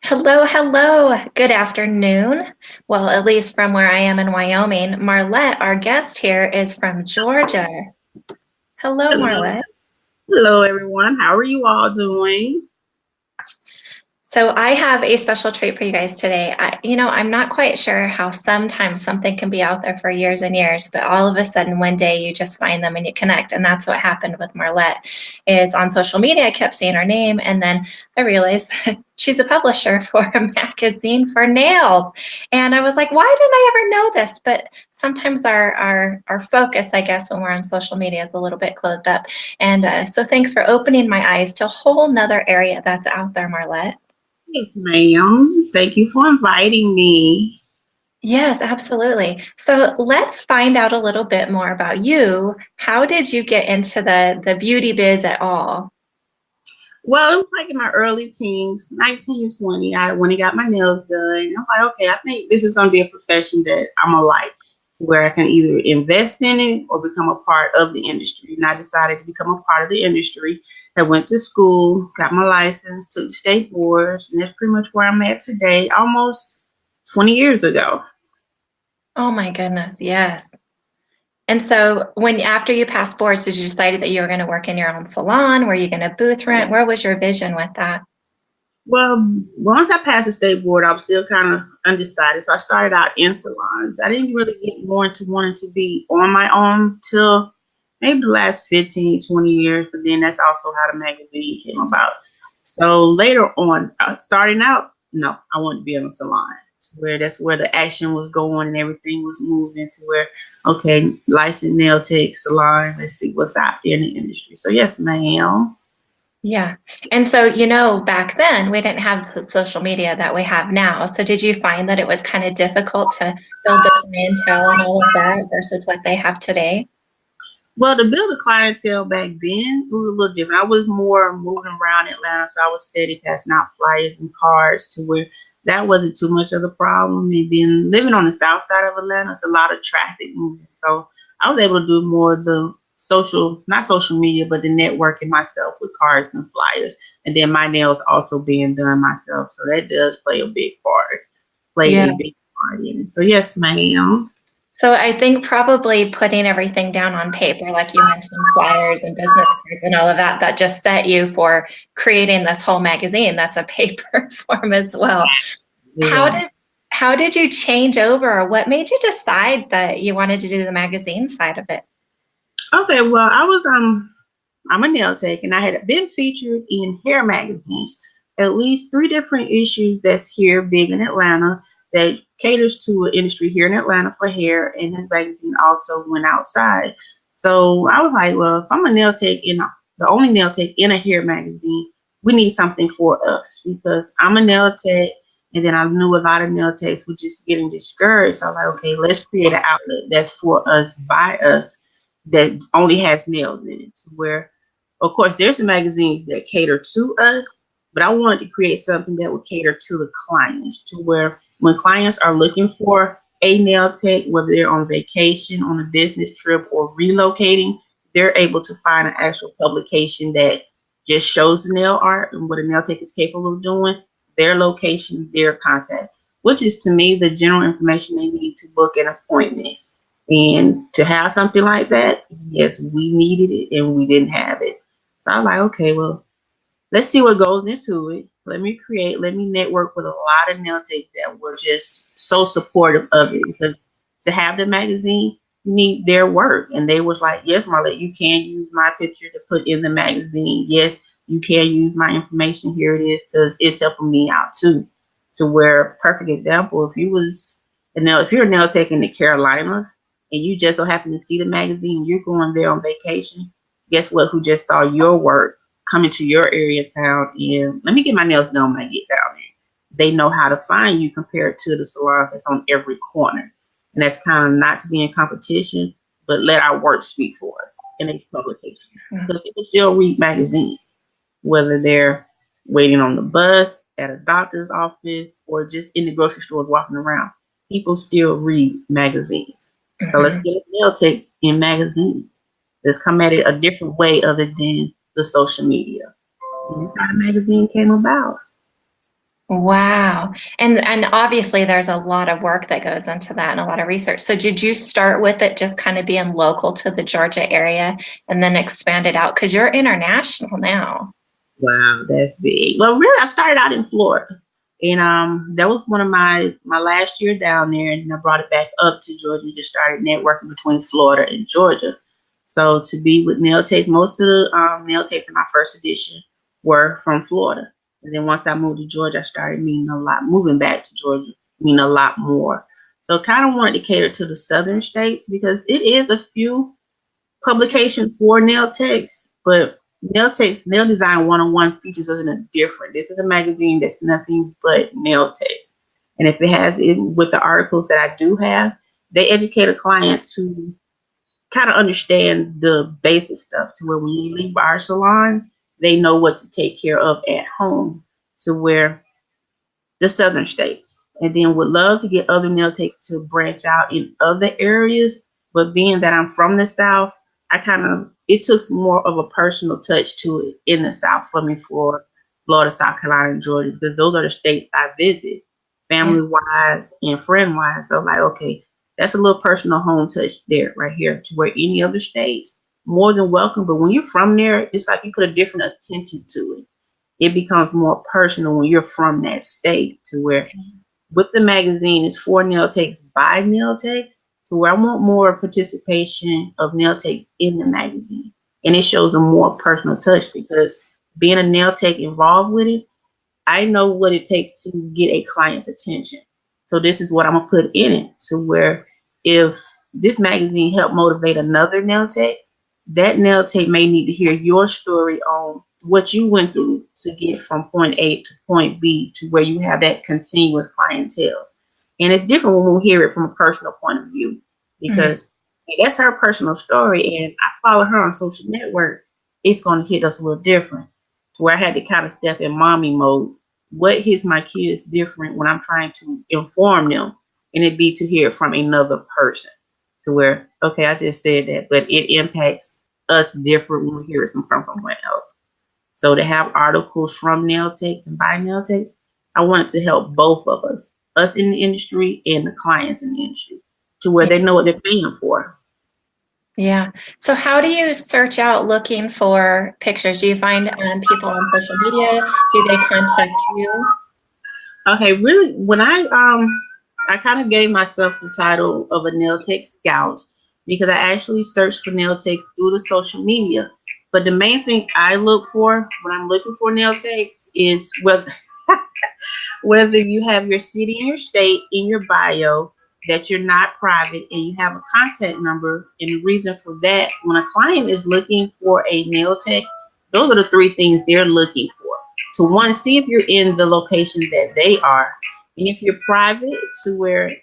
Hello, hello. Good afternoon. Well, at least from where I am in Wyoming. Marlette, our guest here, is from Georgia. Hello, Hello, Marlette. hello everyone. How are you all doing? So I have a special treat for you guys today. I'm not quite sure how sometimes something can be out there for years and years, but all of a sudden one day you just find them and you connect. And that's what happened with Marlette. Is on social media, I kept seeing her name, and then I realized that she's a publisher for a magazine for nails. And I was like, why didn't I ever know this? But sometimes our focus, I guess, when we're on social media is a little bit closed up. And so thanks for opening my eyes to a whole nother area that's out there, Marlette. Yes, ma'am. Thank you for inviting me. Yes, absolutely. So let's find out a little bit more about you. How did you get into the beauty biz at all? Well, it was like in my early teens, 19 and 20. I went and got my nails done. I'm like, okay, I think this is going to be a profession that I'm going to like, to where I can either invest in it or become a part of the industry. And I decided to become a part of the industry. I went to school, got my license, took the state boards, and that's pretty much where I'm at today, almost 20 years ago. Oh my goodness, yes. And so when after you passed boards, did you decide that you were going to work in your own salon? Were you going to booth rent? Where was your vision with that? Well, once I passed the state board, I was still kind of undecided. So I started out in salons. I didn't really get more into wanting to be on my own till maybe the last 15, 20 years. But then that's also how the magazine came about. So later on, starting out, no, I wanted to be in a salon to where that's where the action was going and everything was moving to where, okay, licensed nail tech salon, let's see what's out there in the industry. So yes, ma'am. Yeah. And so, back then we didn't have the social media that we have now. So did you find that it was kind of difficult to build the clientele and all of that versus what they have today? Well, to build a clientele back then, it was a little different. I was more moving around Atlanta, so I was steady passing out flyers and cards to where that wasn't too much of a problem. And then living on the south side of Atlanta, it's a lot of traffic moving. So I was able to do more of the social, not social media, but the networking myself with cards and flyers. And then my nails also being done myself. So that does play a big part, played Yeah. a big part in it. So yes, ma'am. So I think probably putting everything down on paper, like you mentioned, flyers and business cards and all of that, that just set you for creating this whole magazine. That's a paper form as well. How Yeah. did how did you change over, or what made you decide that you wanted to do the magazine side of it? Okay, well, I'm a nail tech, and I had been featured in hair magazines, at least three different issues that's here big in Atlanta that caters to an industry here in Atlanta for hair, and this magazine also went outside. So I was like, well, if I'm a nail tech in the only nail tech in a hair magazine, we need something for us because I'm a nail tech, and then I knew a lot of nail techs were just getting discouraged. So I'm like, okay, let's create an outlet that's for us, by us, that only has nails in it, where of course, there's some magazines that cater to us, but I wanted to create something that would cater to the clients, to where when clients are looking for a nail tech, whether they're on vacation, on a business trip, or relocating, they're able to find an actual publication that just shows the nail art and what a nail tech is capable of doing, their location, their contact, which is to me the general information they need to book an appointment. And to have something like that, yes, we needed it and we didn't have it. So I'm like, okay, well, let's see what goes into it. Let me network with a lot of nail techs that were just so supportive of it because to have the magazine, you need their work. And they was like, yes, Marlette, you can use my picture to put in the magazine. Yes, you can use my information. Here it is because it's helping me out too. To where, perfect example, if you're a nail tech in the Carolinas and you just so happen to see the magazine, you're going there on vacation, guess what? Who just saw your work coming to your area of town and let me get my nails done when I get down there. They know how to find you compared to the salons that's on every corner. And that's kind of not to be in competition, but let our work speak for us in a publication. Because people still read magazines, whether they're waiting on the bus, at a doctor's office, or just in the grocery stores walking around. People still read magazines. So let's Mhm. get nail techs in magazines. Let's come at it a different way other than the social media. And that's how the magazine came about. Wow. And obviously there's a lot of work that goes into that and a lot of research. So did you start with it just kind of being local to the Georgia area and then expand it out? Because you're international now. Wow, that's big. Well, really, I started out in Florida, and that was one of my last year down there, and I brought it back up to Georgia and just started networking between Florida and Georgia. So to be with nail techs, most of the nail techs in my first edition were from Florida, and then once I moved to Georgia, I started meeting a lot. Moving back to Georgia, meeting a lot more. So kind of wanted to cater to the southern states because it is a few publication for nail techs, but nail design 101 features isn't different. This is a magazine that's nothing but nail techs. And if it has it with the articles that I do have, they educate a client to kind of understand the basic stuff to where when you leave our salons, they know what to take care of at home to where the southern states. And then would love to get other nail techs to branch out in other areas. But being that I'm from the South, I kind of, it took more of a personal touch to it in the South for me for Florida, South Carolina, and Georgia, because those are the states I visit, Yeah. family wise and friend wise. So, like, okay, that's a little personal home touch there, right here, to where any other states, more than welcome. But when you're from there, it's like you put a different attention to it. It becomes more personal when you're from that state to where with the magazine it's for nail techs by nail techs to where I want more participation of nail techs in the magazine. And it shows a more personal touch because being a nail tech involved with it, I know what it takes to get a client's attention. So this is what I'm gonna put in it to where if this magazine helped motivate another nail tech, that nail tech may need to hear your story on what you went through to get from point A to point B to where you have that continuous clientele. And it's different when we hear it from a personal point of view Mhm. because hey, that's her personal story and I follow her on social network. It's going to hit us a little different. Where I had to kind of step in mommy mode. What hits my kids different when I'm trying to inform them, and it be to hear it from another person. To where, okay, I just said that, but it impacts us different when we hear it from someone else. So to have articles from nail techs and by nail techs, I wanted to help both of us in the industry and the clients in the industry, to where Yeah. they know what they're paying for. Yeah. So how do you search out looking for pictures? Do you find people on social media? Do they contact you? Okay, really, when I kind of gave myself the title of a nail tech scout because I actually searched for nail techs through the social media. But the main thing I look for when I'm looking for nail techs is whether you have your city and your state in your bio, that you're not private, and you have a contact number. And the reason for that, when a client is looking for a nail tech, those are the three things they're looking for. To one, see if you're in the location that they are, and if you're private, to where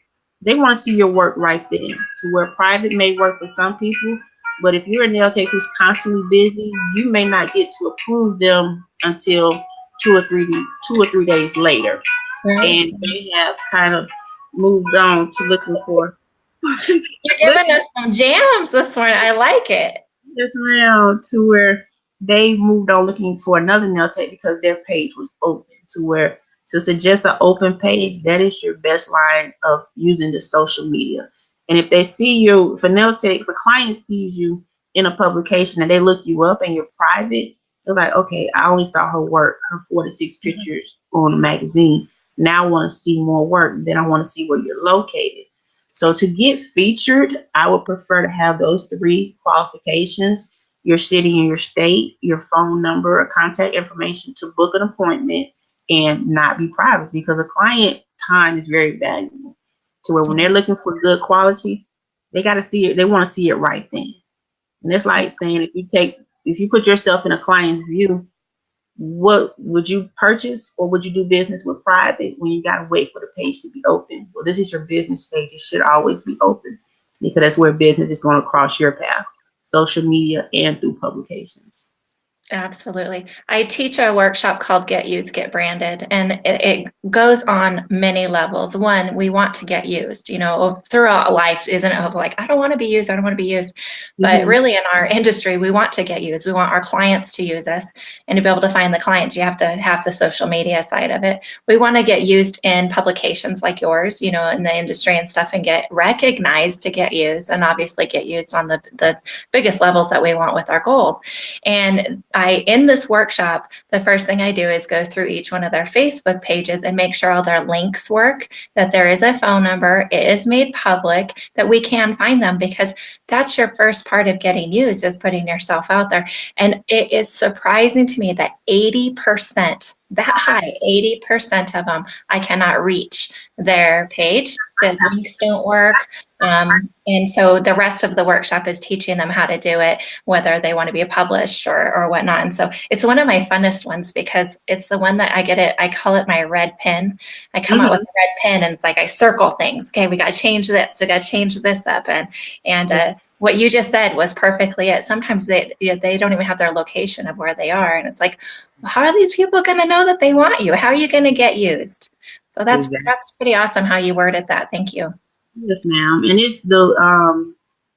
they want to see your work right then. To where private may work for some people, but if you're a nail tech who's constantly busy, you may not get to approve them until 2 or 3 days later, Right. and they have kind of moved on to looking for You're giving looking us some jams this morning. I like it. this round to where they moved on looking for another nail tech because their page was open to where to suggest an open page, that is your best line of using the social media. And if they see you, if a nail tech, if a client sees you in a publication and they look you up and you're private, they're like, okay, I only saw her work, her 4 to 6 Mhm. pictures on a magazine. Now I want to see more work. Then I want to see where you're located. So to get featured, I would prefer to have those three qualifications: your city and your state, your phone number or contact information to book an appointment, and not be private because a client time is very valuable. To where when they're looking for good quality, they got to see it. They want to see it right then. And it's Yeah. like saying if you put yourself in a client's view, what would you purchase or would you do business with private when you got to wait for the page to be open? Well, this is your business page. It should always be open because that's where business is going to cross your path, social media and through publications. Absolutely. I teach a workshop called Get Used, Get Branded, and it goes on many levels. One, we want to get used, throughout life, isn't it? Of like, I don't want to be used, I don't want to be used. But Mm-hmm. really, in our industry, we want to get used. We want our clients to use us. And to be able to find the clients, you have to have the social media side of it. We want to get used in publications like yours, in the industry and stuff, and get recognized to get used, and obviously get used on the biggest levels that we want with our goals. And in this workshop, the first thing I do is go through each one of their Facebook pages and make sure all their links work, that there is a phone number, it is made public, that we can find them, because that's your first part of getting used, is putting yourself out there. And it is surprising to me that 80%, that high, 80% of them, I cannot reach their page. The links don't work. And so the rest of the workshop is teaching them how to do it, whether they want to be published or whatnot. And so it's one of my funnest ones, because it's the one that I call it my red pen. I come out with Mm-hmm. a red pen, and it's like I circle things. Okay, we got to change this. We got to change this up. And what you just said was perfectly it. Sometimes they don't even have their location of where they are. And it's like, well, how are these people going to know that they want you? How are you going to get used? So Exactly. that's pretty awesome how you worded that. Thank you. Yes, ma'am. And it's the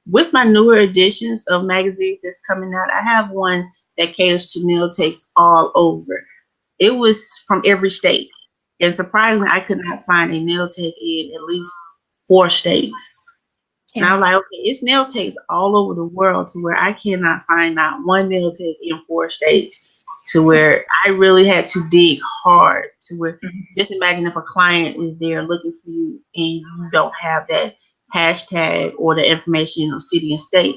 with my newer editions of magazines that's coming out, I have one that caters to nail techs all over. It was from every state. And surprisingly, I could not find a nail tech in at least 4 states. And Yeah. I'm like, okay, it's nail techs all over the world to where I cannot find not one nail tech in 4 states, to where I really had to dig hard, to where Mhm. just imagine if a client is there looking for you and you don't have that hashtag or the information of city and state,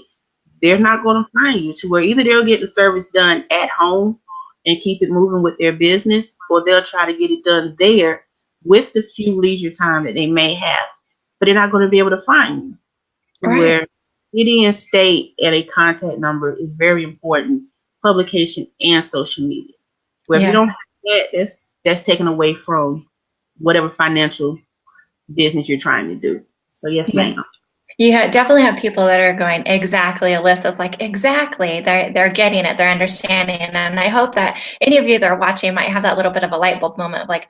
they're not going to find you, to where either they'll get the service done at home and keep it moving with their business, or they'll try to get it done there with the few leisure time that they may have, but they're not going to be able to find you, to Right. where city and state and a contact number is very important. Publication and social media. Where if you Yeah. don't have that, that's taken away from whatever financial business you're trying to do. So yes, Yeah. ma'am. Definitely have people that are going, exactly, Alyssa's like, exactly. They're getting it, they're understanding it. And I hope that any of you that are watching might have that little bit of a light bulb moment of like,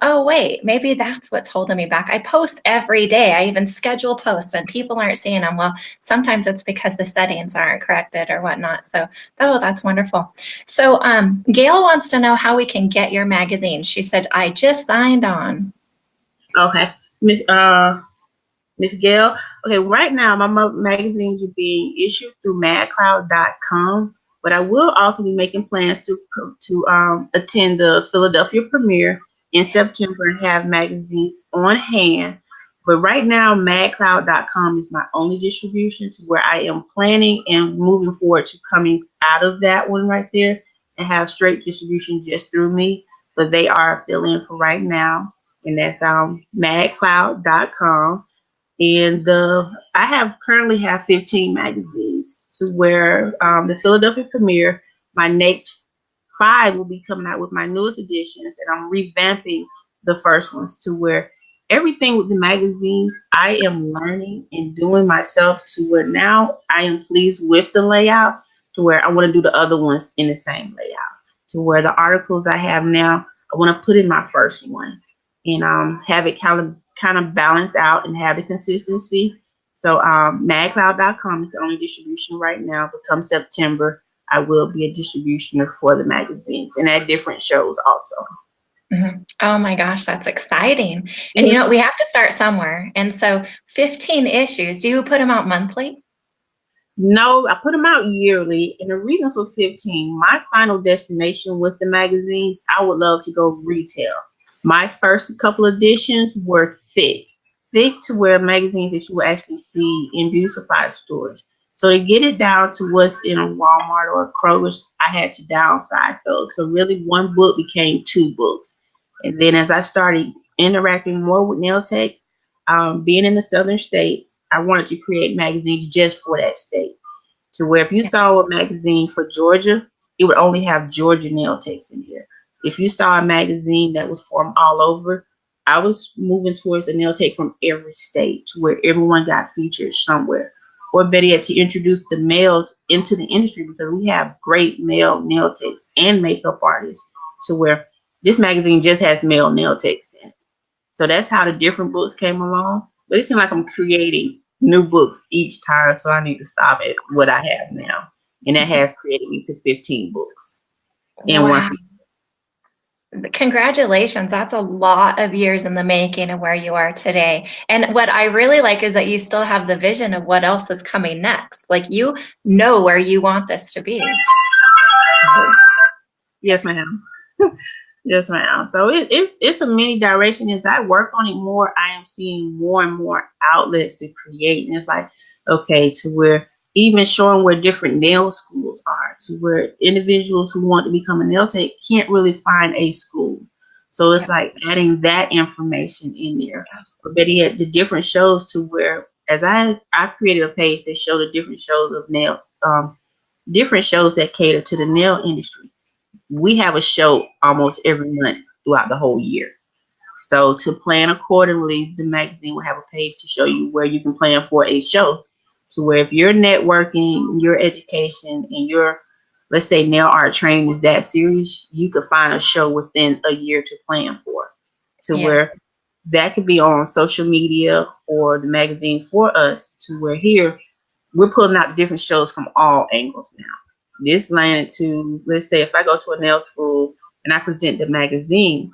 oh wait, maybe that's what's holding me back. I post every day. I even schedule posts and people aren't seeing them. Well, sometimes it's because the settings aren't corrected or whatnot. So, oh, that's wonderful. So Gail wants to know how we can get your magazine. She said, I just signed on. Okay, Miss Miss Gail. Okay, right now my magazines are being issued through madcloud.com, but I will also be making plans to attend the Philadelphia premiere in September and have magazines on hand. But right now, madcloud.com is my only distribution, to where I am planning and moving forward to coming out of that one right there and have straight distribution just through me. But they are fill in for right now, and that's madcloud.com. And I have currently have 15 magazines, to where the Philadelphia premiere, my next 5 will be coming out with my newest editions, and I'm revamping the first ones, to where everything with the magazines I am learning and doing myself, to where now I am pleased with the layout, to where I want to do the other ones in the same layout, to where the articles I have now I want to put in my first one, and have it kind of balance out and have the consistency. So madcloud.com is the only distribution right now, but come September I will be a distributioner for the magazines and at different shows also. Mhm. Oh my gosh, that's exciting. And Yes. we have to start somewhere. And so 15 issues, do you put them out monthly? No, I put them out yearly, and the reason for 15, my final destination with the magazines, I would love to go retail. My first couple editions were thick to where magazines that you will actually see in beauty supply stores. So to get it down to what's in a Walmart or a Kroger's, I had to downsize those. So really, one book became 2 books, and then as I started interacting more with nail techs, being in the southern states, I wanted to create magazines just for that state. To where if you saw a magazine for Georgia, it would only have Georgia nail techs in here. If you saw a magazine that was from all over, I was moving towards a nail tech from every state, to where everyone got featured somewhere. or better yet, to introduce the males into the industry, because we have great male nail techs and makeup artists, to where this magazine just has male nail techs in it. So that's how the different books came along. But it seems like I'm creating new books each time, so I need to stop at what I have now. And that has created me to 15 books in one Wow. season. Congratulations. That's a lot of years in the making of where you are today. And what I really like is that you still have the vision of what else is coming next. Like you know where you want this to be. Yes, ma'am. Yes, ma'am. So it's a mini direction. As I work on it more, I am seeing more and more outlets to create. And it's like, okay, to where even showing where different nail schools are, to where individuals who want to become a nail tech can't really find a school. So it's Yeah. like adding that information in there. But better yet, the different shows, to where as I've created a page that show the different shows of nail different shows that cater to the nail industry. We have a show almost every month throughout the whole year. So to plan accordingly, the magazine will have a page to show you where you can plan for a show. To where if your networking, your education, and your, let's say, nail art training is that serious, you could find a show within a year to plan for. To Yeah. where that could be on social media or the magazine for us. To where here we're pulling out the different shows from all angles now. This landed to, let's say, if I go to a nail school and I present the magazine,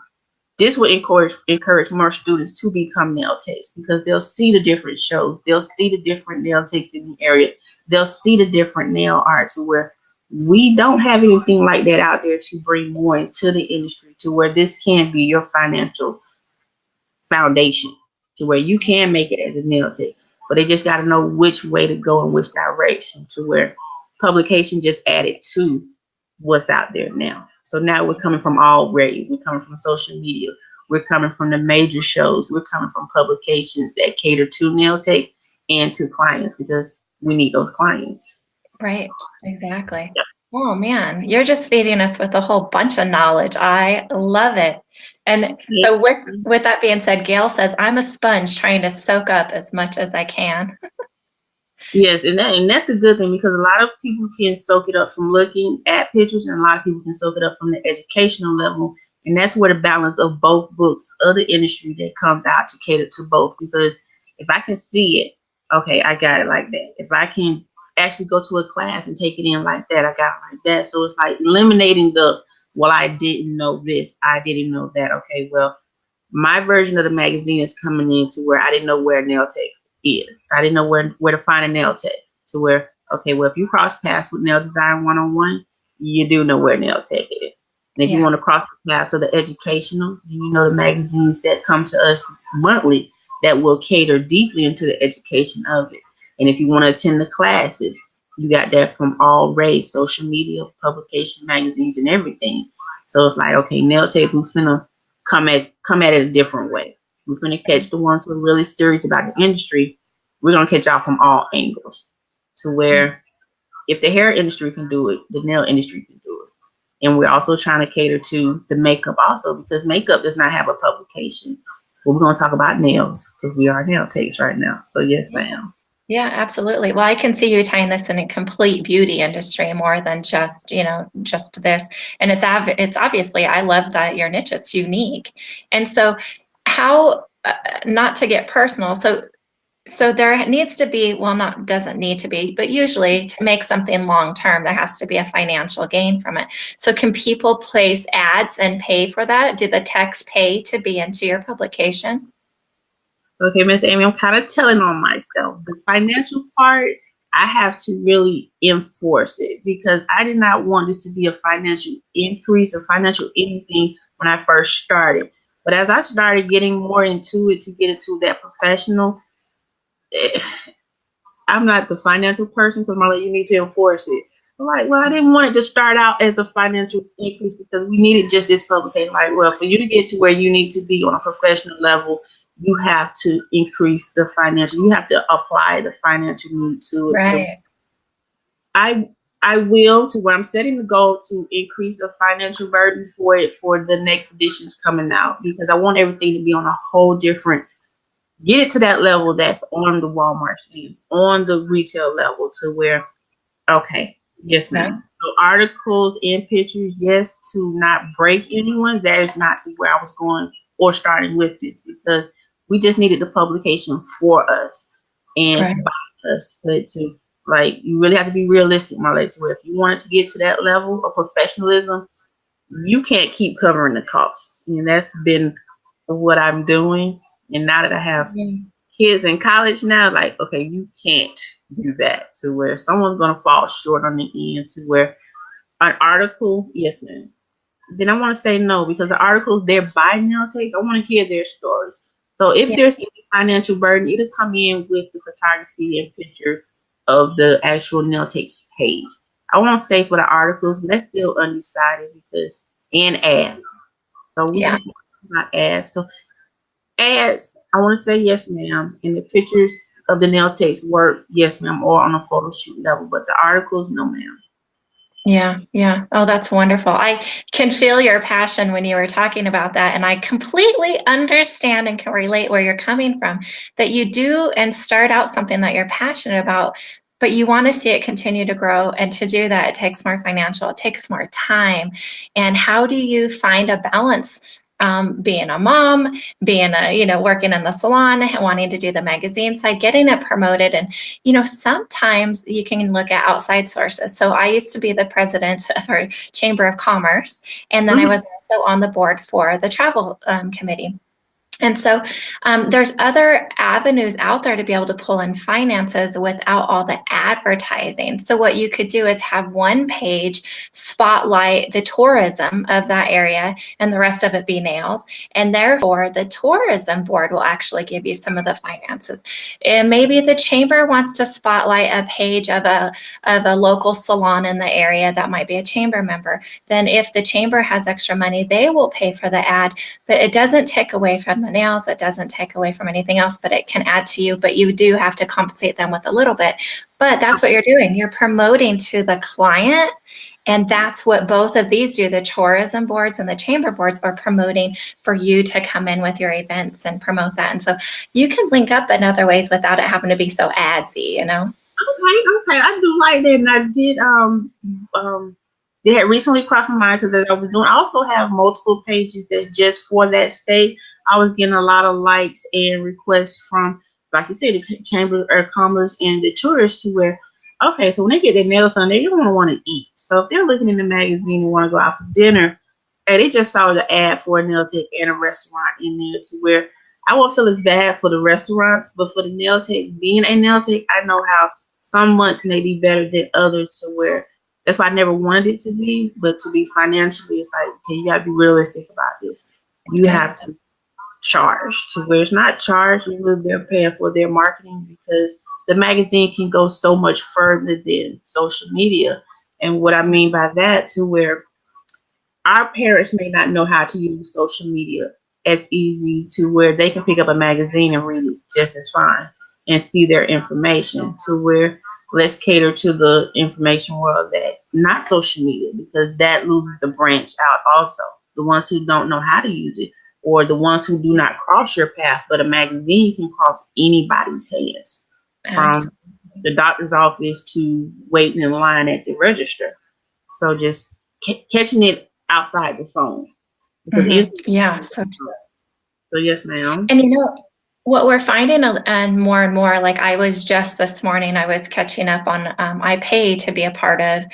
this would encourage more students to become nail techs, because they'll see the different shows, they'll see the different nail techs in the area, they'll see the different nail art, to where we don't have anything like that out there to bring more into the industry, to where this can be your financial foundation, to where you can make it as a nail tech. But they just got to know which way to go and which direction, to where publication just added to what's out there now. So now we're coming from all grades. We're coming from social media. We're coming from the major shows. We're coming from publications that cater to nail tech and to clients, because we need those clients. Right. Exactly. Oh man, you're just feeding us with a whole bunch of knowledge. I love it. And Yeah. so with that being said, Gail says I'm a sponge trying to soak up as much as I can. Yes, and that's a good thing, because a lot of people can soak it up from looking at pictures, and a lot of people can soak it up from the educational level. And that's where the balance of both books of the industry that comes out to cater to both. Because if I can see it, okay, I got it like that. If I can actually go to a class and take it in like that, I got it like that. So it's like eliminating the, well, I didn't know this, I didn't know that. Okay, well, my version of the magazine is coming in to where I didn't know where nail tech is. I didn't know where to find a nail tech. To where, okay, well, if you cross paths with Nail Design 101, you do know where nail tech is. And if you Yeah. want to cross the paths of the educational, you know the magazines that come to us monthly that will cater deeply into the education of it. And if you want to attend the classes, you got that from all rays, social media, publication, magazines, and everything. So it's like, okay, nail tech, we finna come at it a different way. We're finna catch the ones who are really serious about the industry. We're gonna catch out from all angles, to where if the hair industry can do it, the nail industry can do it. And we're also trying to cater to the makeup also, because makeup does not have a publication. But we're gonna talk about nails, because we are nail takes right now. So yes, Yeah. ma'am. Yeah, absolutely. Well, I can see you tying this in a complete beauty industry more than just, just this. And it's obviously, I love that your niche, it's unique. And so how, not to get personal, so there needs to be, well, not doesn't need to be, but usually to make something long term, there has to be a financial gain from it. So can people place ads and pay for that? Do the techs pay to be into your publication? Okay, Miss Amy, I'm kind of telling on myself. The financial part, I have to really enforce it, because I did not want this to be a financial increase or financial anything when I first started. But as I started getting more into it, to get into that professional, eh, I'm not the financial person, because Marlette, you need to enforce it. I'm like, well, I didn't want it to start out as a financial increase, because we needed just this publication. Like, well, for you to get to where you need to be on a professional level, you have to increase the financial. You have to apply the financial need to it. So Right. I I will, to where I'm setting the goal to increase the financial burden for it for the next editions coming out, because I want everything to be on a whole different get it to that level that's on the Walmart stands, on the retail level to where, okay, yes, Right. ma'am. So articles and pictures, yes, to not break anyone. That is not where I was going or starting with this because we just needed the publication for us and Right. by us. But to like, you really have to be realistic, Marlette, to where if you wanted to get to that level of professionalism, you can't keep covering the costs. And that's been what I'm doing. And now that I have Mhm. kids in college now, like, okay, you can't do that to where someone's going to fall short on the end to where an article, yes, ma'am. Then I want to say no because the articles they're by nail takes. I want to hear their stories. So if Yeah. there's any financial burden, it'll come in with the photography and picture of the actual nail takes page. I won't say for the articles, but that's still undecided because and ads. So we're Yeah. gonna talk about ads. So ads, I want to say yes, ma'am. And the pictures of the nail takes work, yes, ma'am, or on a photo shoot level. But the articles, no, ma'am. Yeah, yeah. Oh, that's wonderful. I can feel your passion when you were talking about that. And I completely understand and can relate where you're coming from, that you do and start out something that you're passionate about, but you want to see it continue to grow. And to do that, it takes more financial, it takes more time. And how do you find a balance? Being a mom, being a, working in the salon, wanting to do the magazine side, getting it promoted, and sometimes you can look at outside sources. So I used to be the president of our Chamber of Commerce, and then I Mm-hmm. was also on the board for the travel committee. And so there's other avenues out there to be able to pull in finances without all the advertising. So what you could do is have one page spotlight the tourism of that area and the rest of it be nails. And therefore the tourism board will actually give you some of the finances. And maybe the chamber wants to spotlight a page of a local salon in the area that might be a chamber member. Then if the chamber has extra money, they will pay for the ad, but it doesn't take away from the nails. It doesn't take away from anything else, but it can add to you. But you do have to compensate them with a little bit. But that's what you're doing. You're promoting to the client. And that's what both of these do. The tourism boards and the chamber boards are promoting for you to come in with your events and promote that. And so you can link up in other ways without it having to be so adsy. Okay, okay, I do like that, and I did they had recently crossed my mind because I was doing. I also have multiple pages that's just for that state. I was getting a lot of likes and requests from, like you said, the Chamber of Commerce and the tourists to where, okay, so when they get their nails done, they don't want to eat. So if they're looking in the magazine and want to go out for dinner, and they just saw the ad for a nail tech and a restaurant in there to where I won't feel as bad for the restaurants, but for the nail tech, being a nail tech, I know how some months may be better than others to where that's why I never wanted it to be, but to be financially, it's like, okay, you gotta be realistic about this. You Yeah. have to charge to where it's not charged, you really they're paying for their marketing because the magazine can go so much further than social media. And what I mean by that to where our parents may not know how to use social media as easy to where they can pick up a magazine and read it just as fine and see their information to where let's cater to the information world that not social media because that loses the branch out also the ones who don't know how to use it or the ones who do not cross your path but a magazine can cross anybody's hands from Absolutely. the doctor's office to waiting in line at the register so just catching it outside the phone because Hmm. it's Yeah. So so yes, ma'am. And what we're finding and more, like I was just this morning, I was catching up on, I pay to be a part of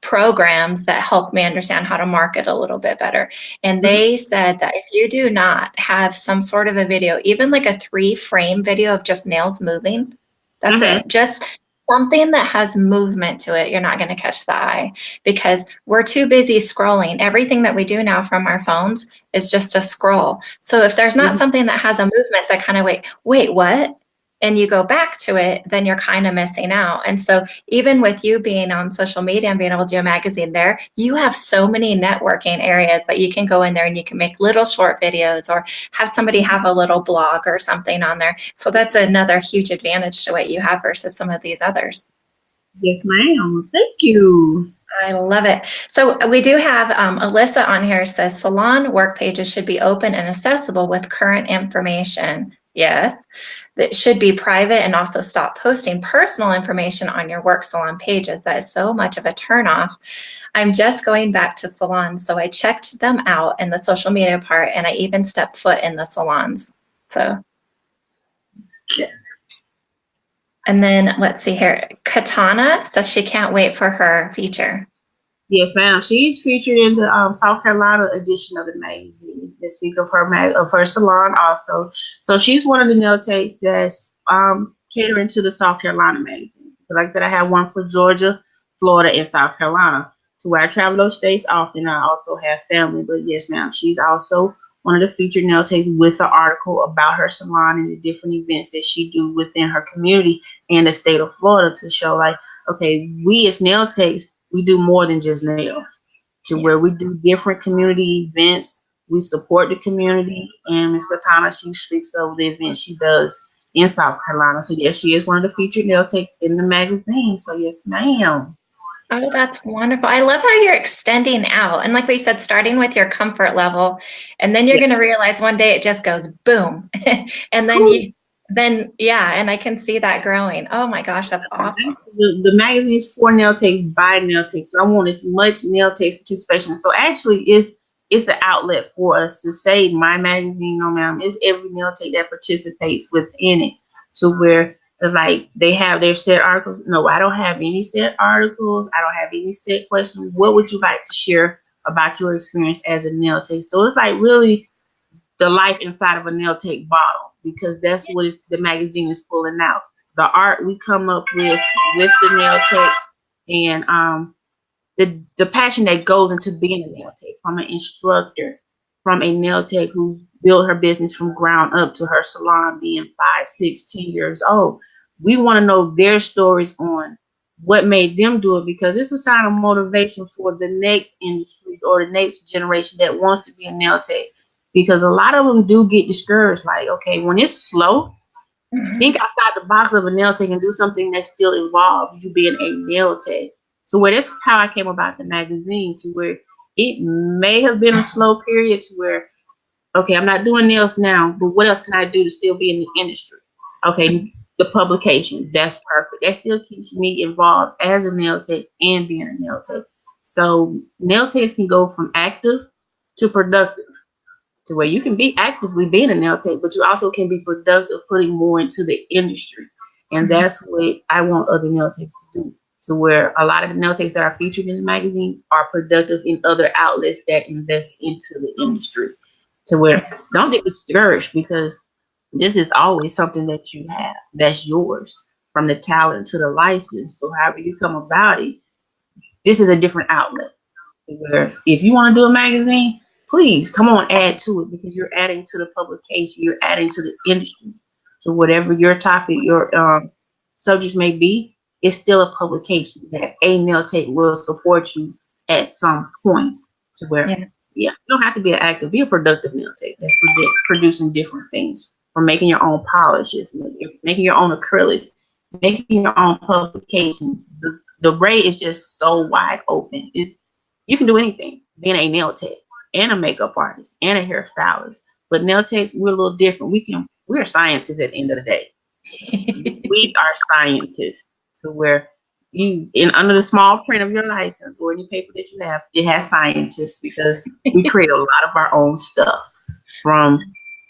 programs that help me understand how to market a little bit better. And Mm-hmm. they said that if you do not have some sort of a video, even like a 3-frame video of just nails moving, that's Mm-hmm. it. Just something that has movement to it, you're not going to catch the eye because we're too busy scrolling. Everything that we do now from our phones is just a scroll. So if there's not Mm-hmm. something that has a movement that kind of wait, what? And you go back to it, then you're kind of missing out. And so even with you being on social media and being able to do a magazine there, you have so many networking areas that you can go in there and you can make little short videos or have somebody have a little blog or something on there. So that's another huge advantage to what you have versus some of these others. Yes, ma'am. Thank you. I love it. So we do have Alyssa on here says salon work pages should be open and accessible with current information. Yes. That should be private and also stop posting personal information on your work salon pages. That is so much of a turnoff. I'm just going back to salons, so I checked them out in the social media part, and I even stepped foot in the salons. So, Yeah. and then let's see here. Katana says she can't wait for her feature. Yes, ma'am. She's featured in the South Carolina edition of the magazine this week of of her salon also. So she's one of the nail techs that's catering to the South Carolina magazine. Like I said, I have one for Georgia, Florida, and South Carolina. To where I travel those states often. I also have family, but yes, ma'am. She's also one of the featured nail techs with an article about her salon and the different events that she do within her community and the state of Florida to show like, okay, we as nail techs, we do more than just nails, to Yeah. where we do different community events. We support the community, and Miss Katana, she speaks of the events she does in South Carolina. So yes, she is one of the featured nail techs in the magazine. So yes, ma'am. Oh, that's wonderful. I love how you're extending out. And like we said, starting with your comfort level, and then you're Yeah. going to realize one day it just goes boom. And then, yeah, and I can see that growing. Oh my gosh, that's awesome. The magazine's for nail techs by nail techs. So I want as much nail techs participation. So actually, it's an outlet for us to say my magazine, no ma'am, it's every nail tech that participates within it. To where it's like they have their set articles. No, I don't have any set articles. I don't have any set questions. What would you like to share about your experience as a nail tech? So it's like really the life inside of a nail tech bottle, because that's what the magazine is pulling out. The art we come up with the nail techs, and the passion that goes into being a nail tech, from an instructor, from a nail tech who built her business from ground up to her salon being 5, 6, 10 years old. We want to know their stories on what made them do it, because it's a sign of motivation for the next industry or the next generation that wants to be a nail tech. Because a lot of them do get discouraged. Like, okay, when it's slow, think Mhm. outside the box of a nail tech and do something that still involves you being a nail tech. So where that's how I came about the magazine, to where it may have been a slow period to where, okay, I'm not doing nails now, but what else can I do to still be in the industry? Okay, the publication, that's perfect. That still keeps me involved as a nail tech and being a nail tech. So nail techs can go from active to productive, to where you can be actively being a nail tech, but you also can be productive, putting more into the industry. And Mhm. that's what I want other nail techs to do. To where a lot of the nail techs that are featured in the magazine are productive in other outlets that invest into the industry. To where don't get discouraged, because this is always something that you have that's yours, from the talent to the license. So however you come about it, this is a different outlet, where if you want to do a magazine, please come on, add to it, because you're adding to the publication, you're adding to the industry. So whatever your topic, your subjects may be, it's still a publication that a nail tech will support you at some point. To where, Yeah. yeah, you don't have to be an active, be a productive nail tech that's producing different things, from making your own polishes, making your own acrylics, making your own publication. The braid is just so wide open. You can do anything, being a nail tech and a makeup artist and a hairstylist. But nail techs, we're a little different. We're scientists at the end of the day. We are scientists. So where you in under the small print of your license or any paper that you have, it has scientists, because we create a lot of our own stuff, from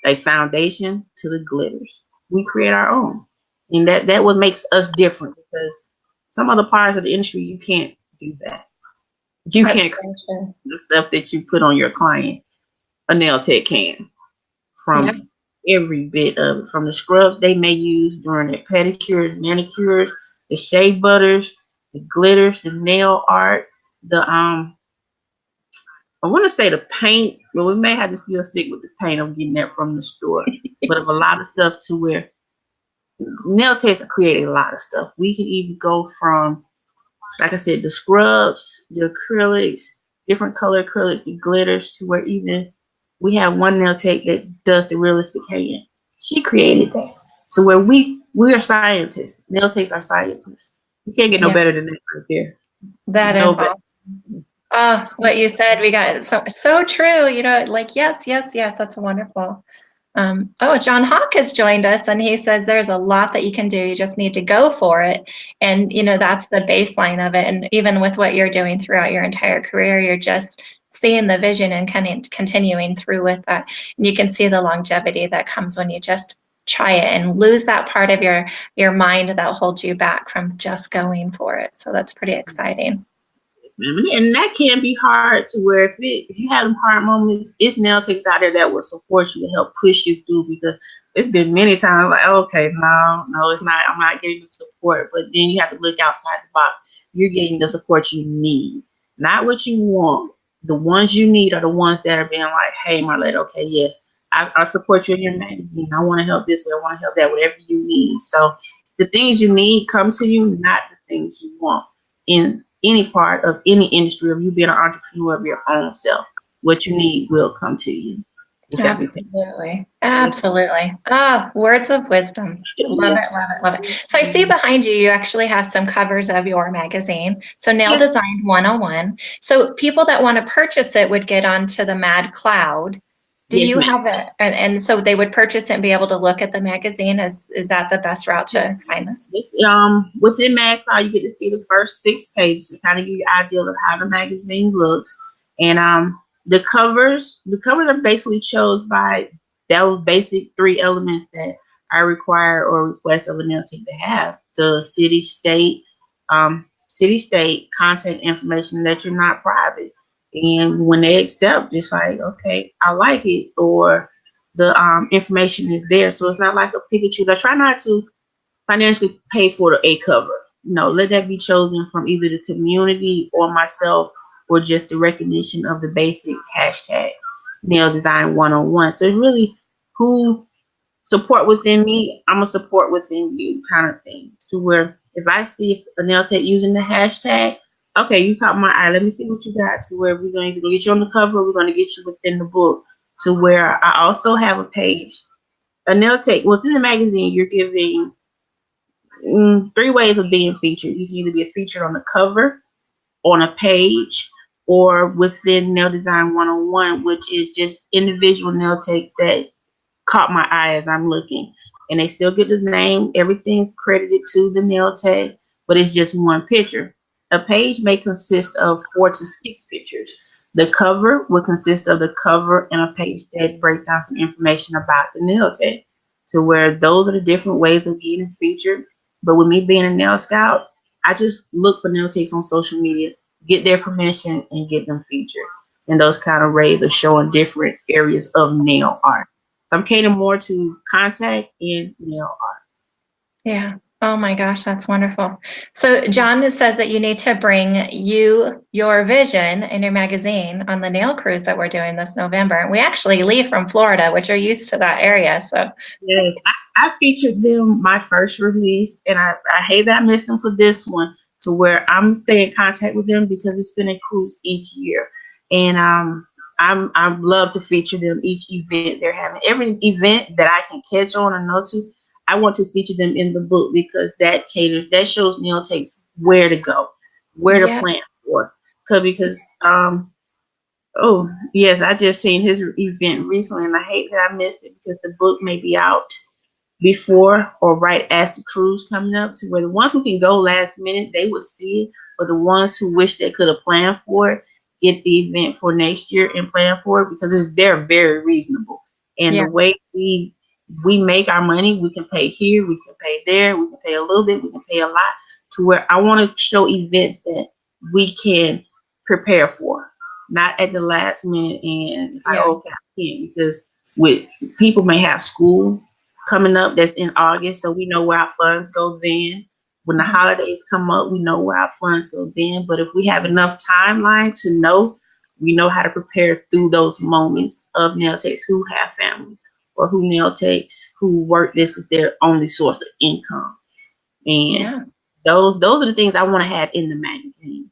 a foundation to the glitters. We create our own. And that what makes us different, because some other parts of the industry you can't do that. You That's can't so true. the stuff that you put on your client, a nail tech can, Yeah. from every bit of it, from the scrubs they may use during their pedicures, manicures, the shea butters, the glitters, the nail art, the I want to say the paint, but we may have to still stick with the paint. I'm getting that from the store, but of a lot of stuff, to where nail techs are creating a lot of stuff. We can even go from, like I said, the scrubs, the acrylics, different color acrylics, the glitters, to where even we have one nail tech that does the realistic hand. She created that. So where we are scientists. Nail techs are scientists. You can't get no Yeah. better than that right there. That is No better. awesome. Oh, what you said, we got so true. Like yes, yes, yes. That's wonderful. John Hawk has joined us, and he says there's a lot that you can do. You just need to go for it. And, that's the baseline of it. And even with what you're doing throughout your entire career, you're just seeing the vision and kind of continuing through with that. And you can see the longevity that comes when you just try it and lose that part of your mind that holds you back from just going for it. So that's pretty exciting. And that can be hard to where if you have them hard moments, it's nail techs out there that will support you to help push you through, because it's been many times like, okay, no, it's not, I'm not getting the support. But then you have to look outside the box. You're getting the support you need, not what you want. The ones you need are the ones that are being like, hey, Marlette, okay, yes, I support you in your magazine. I want to help this way. I want to help that, whatever you need. So the things you need come to you, not the things you want. In any part of any industry, of you being an entrepreneur of your own self, what you need will come to you. Absolutely. Absolutely. Words of wisdom. Love it, love it, love it. So I see behind you, you actually have some covers of your magazine. So Nail Design 101. So people that want to purchase it would get onto the Mad Cloud. Do you have it? And so they would purchase it and be able to look at the magazine. Is that the best route to find this? Within Mad Cloud, you get to see the first 6 pages to kind of give you an idea of how the magazine looks. And the covers are basically chose by those basic 3 elements that I require or request of a nail tech to have: the city, state, contact information, that you're not private. And when they accept, it's like, okay, I like it, or the information is there. So it's not like a pick and choose. I try not to financially pay for a cover. Let that be chosen from either the community or myself, or just the recognition of the basic hashtag Nail Design 101. So it's really who support within me, I'm a support within you kind of thing. So where if I see a nail tech using the hashtag, okay, you caught my eye. Let me see what you got, to where we're going to get you on the cover. We're going to get you within the book, to where I also have a page. A nail tech within the magazine, you're giving 3 ways of being featured. You can either be featured on the cover, on a page, or within Nail Design 101, which is just individual nail techs that caught my eye as I'm looking. And they still get the name. Everything's credited to the nail tech, but it's just one picture. A page may consist of 4 to 6 pictures. The cover will consist of the cover and a page that breaks down some information about the nail tech. So where those are the different ways of getting featured. But with me being a nail scout, I just look for nail techs on social media, get their permission, and get them featured. And those kind of ways of showing different areas of nail art. So I'm catering more to contact and nail art. Yeah. Oh my gosh, that's wonderful. So John says that you need to bring your vision in your magazine on the nail cruise that we're doing this November. And we actually leave from Florida, which are used to that area. So yes, I featured them my first release, and I hate that I missed them for this one, to where I'm staying in contact with them because it's been a cruise each year. And I love to feature them each event they're having. Every event that I can catch on or know to, I want to feature them in the book, because that shows nail techs where to go, where to plan for. Because oh yes, I just seen his event recently, and I hate that I missed it, because the book may be out before or right as the cruise coming up, to where the ones who can go last minute, they would see it, but the ones who wish they could have planned for it, get the event for next year and plan for it, because they're very reasonable. And the way we make our money, we can pay here, we can pay there, we can pay a little bit, we can pay a lot, to where I want to show events that we can prepare for, not at the last minute. And okay, I can't, because with people may have school coming up that's in August, so we know where our funds go then. When the holidays come up, we know where our funds go then. But if we have enough timeline to know, we know how to prepare through those moments of nail techs who have families, or who nail techs who work this as their only source of income. And those are the things I want to have in the magazine.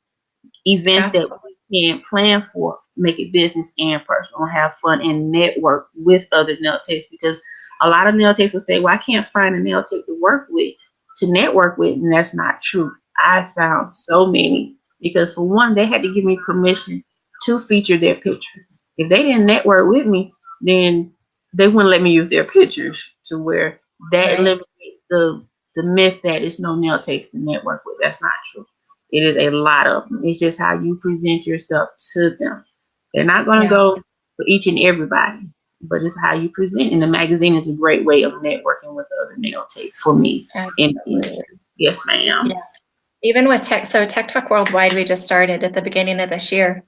Events that we can plan for, make it business and personal, have fun and network with other nail techs, because a lot of nail techs will say, well, I can't find a nail tech to network with, and that's not true. I found so many, because for one, they had to give me permission to feature their picture. If they didn't network with me, then they wouldn't let me use their pictures, to where that Right. eliminates the myth that it's no nail takes to network with. That's not true. It is a lot of them. It's just how you present yourself to them. They're not going to Yeah, go for each and everybody, but it's how you present. And the magazine is a great way of networking with other nail techs for me. In absolutely. here. Yes, ma'am. Yeah. Even with Tech, so Tech Talk Worldwide, we just started at the beginning of this year.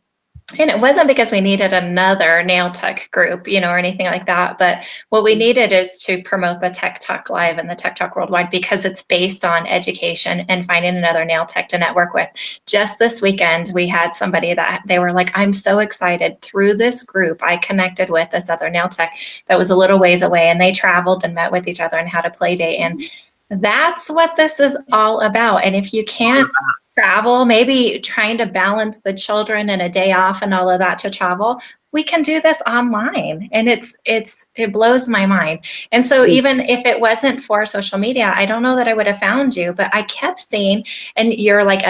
And it wasn't because we needed another nail tech group, or anything like that. But what we needed is to promote the Tech Talk Live and the Tech Talk Worldwide because it's based on education and finding another nail tech to network with. Just this weekend, we had somebody that they were like, I'm so excited. Through this group, I connected with this other nail tech that was a little ways away, and they traveled and met with each other and had a play date. And that's what this is all about. And if you can't travel, maybe trying to balance the children and a day off and all of that to travel, we can do this online. And it blows my mind. And so even if it wasn't for social media, I don't know that I would have found you, but I kept seeing, and you're like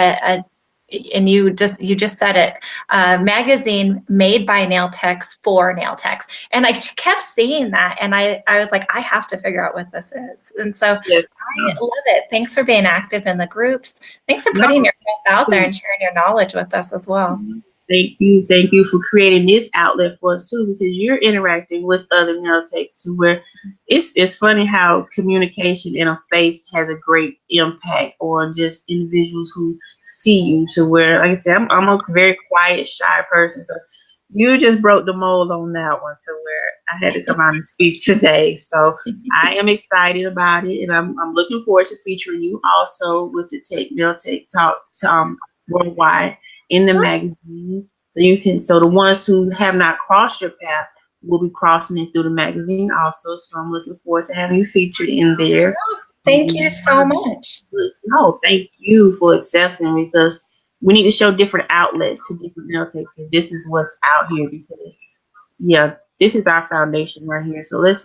and you just said it, magazine made by nail techs for nail techs, and I kept seeing that, and I was like, I have to figure out what this is. And so Yes. I love it. Thanks for being active in the groups. Thanks for No. putting yourself out there and sharing your knowledge with us as well. Thank you. Thank you for creating this outlet for us too, because you're interacting with other nail techs to where it's funny how communication in a face has a great impact on just individuals who see you, to where, like I said, I'm a very quiet, shy person. So you just broke the mold on that one, to where I had to come out and speak today. So I am excited about it, and I'm looking forward to featuring you also with the Tech Nail Tech Talk worldwide in the magazine. So the ones who have not crossed your path will be crossing it through the magazine also. So I'm looking forward to having you featured in there. Thank you so much. No, thank you for accepting, because we need to show different outlets to different nail techs. And this is what's out here, because yeah, this is our foundation right here. So let's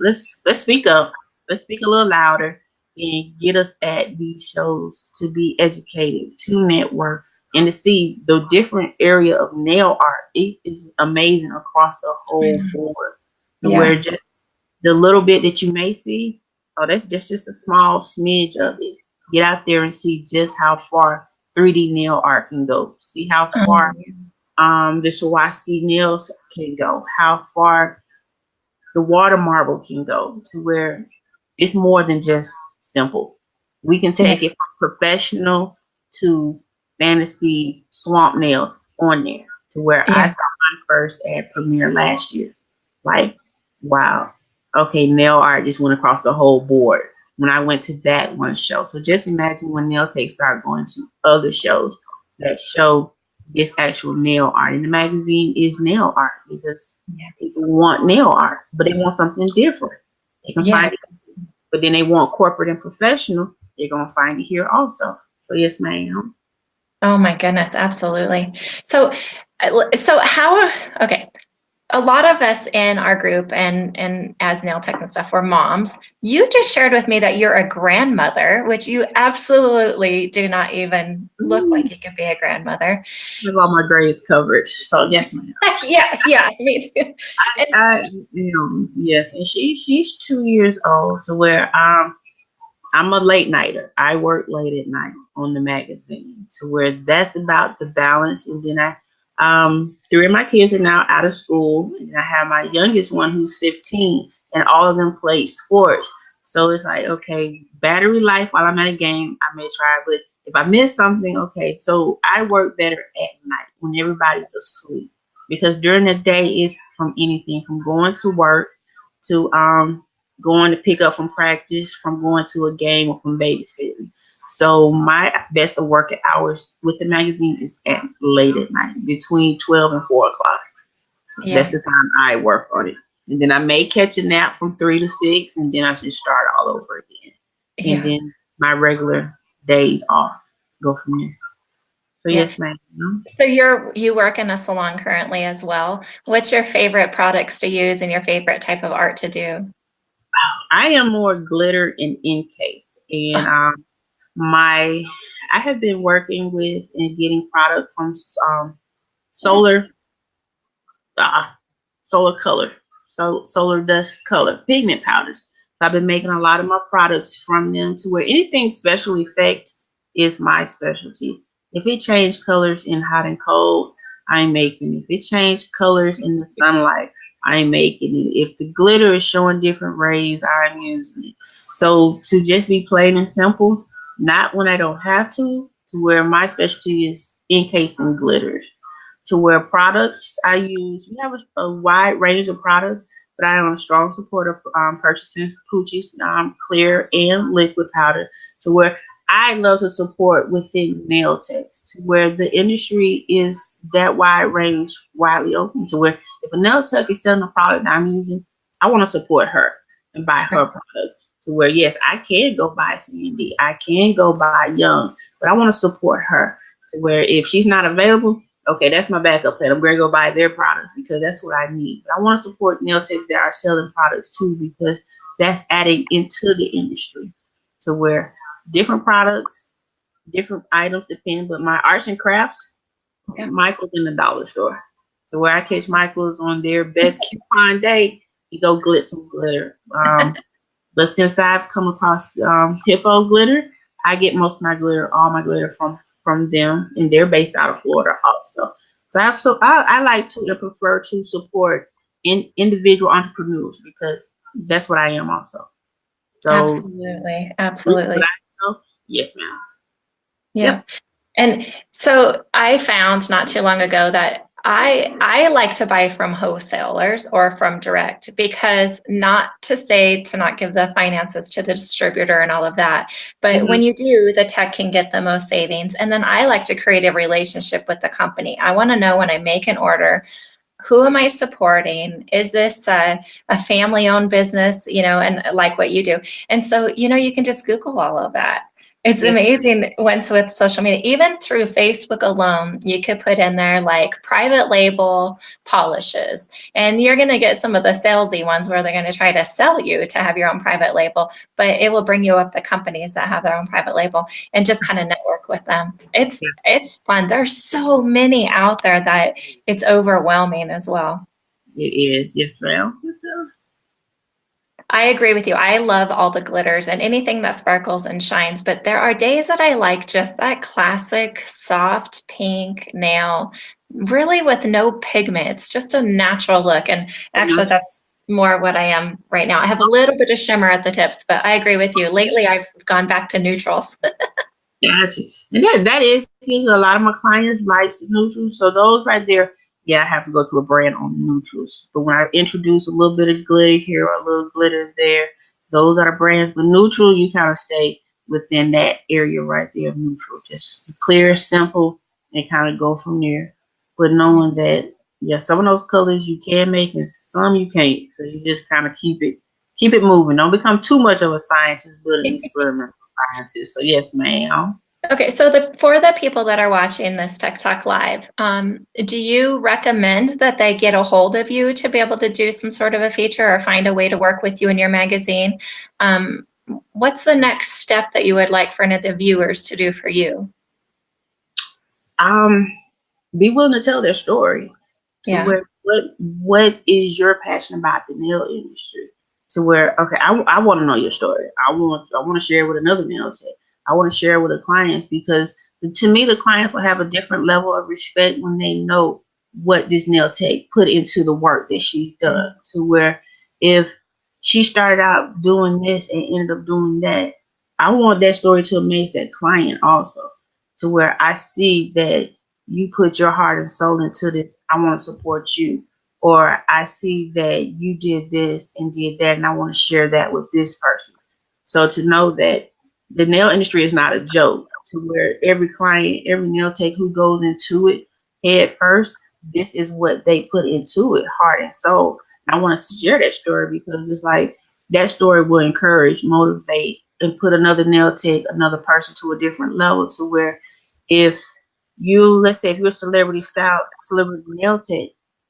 speak up. Let's speak a little louder and get us at these shows to be educated, to network, and to see the different area of nail art. It is amazing across the whole board. To where Yeah. just the little bit that you may see, oh, that's just a small smidge of it. Get out there and see just how far 3D nail art can go. See how far the Swarovski nails can go, how far the water marble can go, to where it's more than just simple. We can Yeah. take it from professional to fantasy swamp nails on there, to where I Yeah. saw my first ad premiere last year. Like, wow, okay, nail art just went across the whole board when I went to that one show. So just imagine when nail techs start going to other shows that show this actual nail art. And the magazine is nail art, because people want nail art, but they want something different. They can Yeah. find it, but then they want corporate and professional. They're gonna find it here also. So yes, ma'am. Oh my goodness, absolutely. So how, okay, a lot of us in our group and as nail techs and stuff, we're moms. You just shared with me that you're a grandmother, which you absolutely do not even look like you could be a grandmother. I have all my grades covered. So yes, ma'am. Yeah, yeah, me too. And Yes, and she's 2 years old, to where I'm a late nighter. I work late at night on the magazine, to where that's about the balance. And then three of my kids are now out of school, and I have my youngest one who's 15, and all of them play sports. So it's like, okay, battery life while I'm at a game, I may try, but if I miss something, okay. So I work better at night when everybody's asleep, because during the day it's from anything from going to work to going to pick up from practice, from going to a game, or from babysitting. So my best of work hours with the magazine is at late at night, between 12 and 4 o'clock. That's yeah, the time I work on it. And then I may catch a nap from 3 to 6, and then I just start all over again. And yeah, then my regular days off go from there. So yeah. yes, ma'am. So you work in a salon currently as well. What's your favorite products to use and your favorite type of art to do? I am more glitter and encased, and my I have been working with and getting product from solar uh, solar color. solar dust color pigment powders. So I've been making a lot of my products from them to where anything special effect is my specialty. If it changed colors in hot and cold, I'm making it. If it changed colors in the sunlight, I'm making it. If the glitter is showing different rays, I'm using it. So to just be plain and simple, not when I don't have to where my specialty is encased in glitters. To where products I use, we have a wide range of products, but I am a strong supporter of purchasing Poochie's clear and liquid powder. To where I love to support within nail techs, to where the industry is that wide range, widely open. To where if a nail tech is selling a product that I'm using, I want to support her and buy her products. To where yes, I can go buy C&D, I can go buy Young's, but I want to support her. To where if she's not available, okay, that's my backup plan. I'm going to go buy their products because that's what I need. But I want to support nail techs that are selling products too because that's adding into the industry to where different products, different items depend. But my arts and crafts, Yeah. Michael's in the dollar store. So where I catch Michael's on their best coupon day, you go glitz some glitter. But since I've come across Hippo glitter, I get most of my glitter, all my glitter from them, and they're based out of Florida also. I like to and prefer to support individual entrepreneurs because that's what I am also. So, Absolutely. what Absolutely. I know, yes, ma'am. Yeah. Yep. And so I found not too long ago that I like to buy from wholesalers or from direct because not to say to not give the finances to the distributor and all of that, but Mm-hmm. when you do, the tech can get the most savings. And then I like to create a relationship with the company. I want to know when I make an order, who am I supporting? Is this a family-owned business? And like what you do. And so, you can just Google all of that. It's Yes. amazing once with social media, even through Facebook alone, you could put in there like private label polishes, and you're going to get some of the salesy ones where they're going to try to sell you to have your own private label, but it will bring you up the companies that have their own private label and just kind of network with them. It's fun. There's so many out there that it's overwhelming as well. It is. Yes, ma'am. Yes, ma'am. I agree with you. I love all the glitters and anything that sparkles and shines, but there are days that I like just that classic soft pink nail, really with no pigment. It's just a natural look. And actually, that's more what I am right now. I have a little bit of shimmer at the tips, but I agree with you. Lately, I've gone back to neutrals. Gotcha. And that is a lot of my clients like neutrals. So those right there, yeah, I have to go to a brand on neutrals. But when I introduce a little bit of glitter here or a little glitter there, those are the brands. But neutral, you kind of stay within that area right there of neutral. Just clear, simple, and kind of go from there. But knowing that, yeah, some of those colors you can make and some you can't. So you just kind of keep it moving. Don't become too much of a scientist, but an experimental scientist. So yes, ma'am. Okay, so for the people that are watching this Tech Talk Live, do you recommend that they get a hold of you to be able to do some sort of a feature or find a way to work with you in your magazine? What's the next step that you would like for any of the viewers to do for you? Um, be willing to tell their story to Yeah. where what is your passion about the nail industry to where okay I want to know your story. I want to share it with another nail tech. I want to share it with the clients because to me the clients will have a different level of respect when they know what this nail tech put into the work that she's done to where if she started out doing this and ended up doing that, I want that story to amaze that client also to where I see that you put your heart and soul into this. I want to support you. Or I see that you did this and did that, and I want to share that with this person. So to know that the nail industry is not a joke, to where every client, every nail tech who goes into it head first, this is what they put into it, heart and soul. And I want to share that story because it's like that story will encourage, motivate, and put another nail tech, another person to a different level to where if let's say if you're a celebrity style, celebrity nail tech,